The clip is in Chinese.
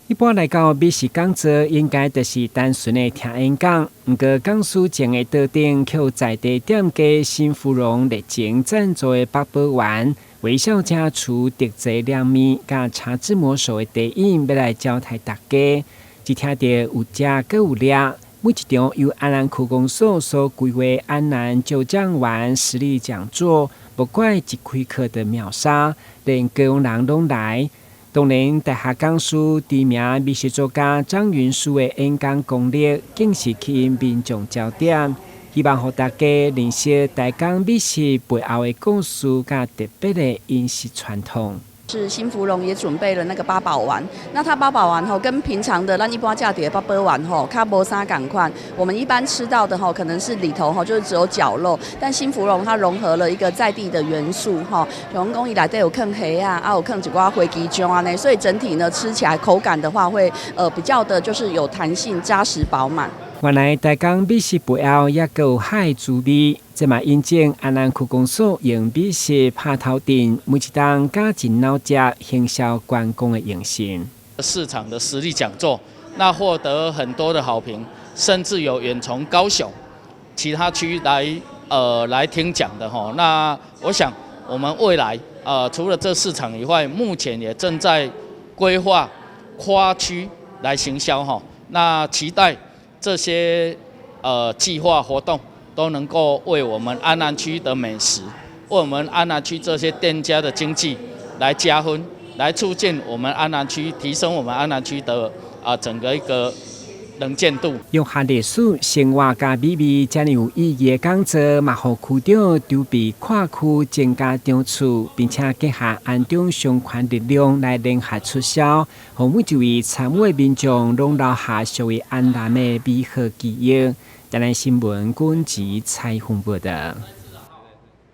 一般来讲，美食讲座应该就是单纯的听演讲，不过讲师前的桌顶却有在地店家新芙蓉热情赞助的八宝丸、微笑家厨特制凉面、甲茶之魔手的地饮，要来招待大家。只听到有食阁有料，每一场由安南区公所所规划安南就酱丸实力讲座，不怪一开课的秒杀，连各种人拢来。当然，台下讲师知名美食作家张云舒的演讲功力，更是吸引民众焦点。希望让大家认识台港美食背后的故事，甲特别的饮食传统。是新芙蓉也准备了那个八宝丸，那它八宝丸跟平常的咱一般价底的八宝丸它无啥同款。我们一般吃到的可能是里头就是只有绞肉，但新芙蓉它融合了一个在地的元素像讲伊内底有放虾啊，有放一寡花枝酱啊，所以整体呢吃起来口感的话会比较的就是有弹性、扎实、饱满。原来台港美食背后也有海滋味，这嘛印证安南区公所用美食拍头阵，每一档加进脑汁，行销观光的用心。市场的实力讲座，那获得很多的好评，甚至有远从高雄其他区来听讲的那我想我们未来除了这市场以外，目前也正在规划跨区来行销那期待这些计划活动都能够为我们安南区的美食，为我们安南区这些店家的经济来加分，来促进我们安南区，提升我们安南区的整个一个能见度。用下历史、生活加美味，这样有意义的讲座，嘛，让区长筹备跨区增加场次，并且结合安中相关力量来联合促销，让每一位参与的民众拢留下属于安南的美好记忆。台南新闻管制采访报道。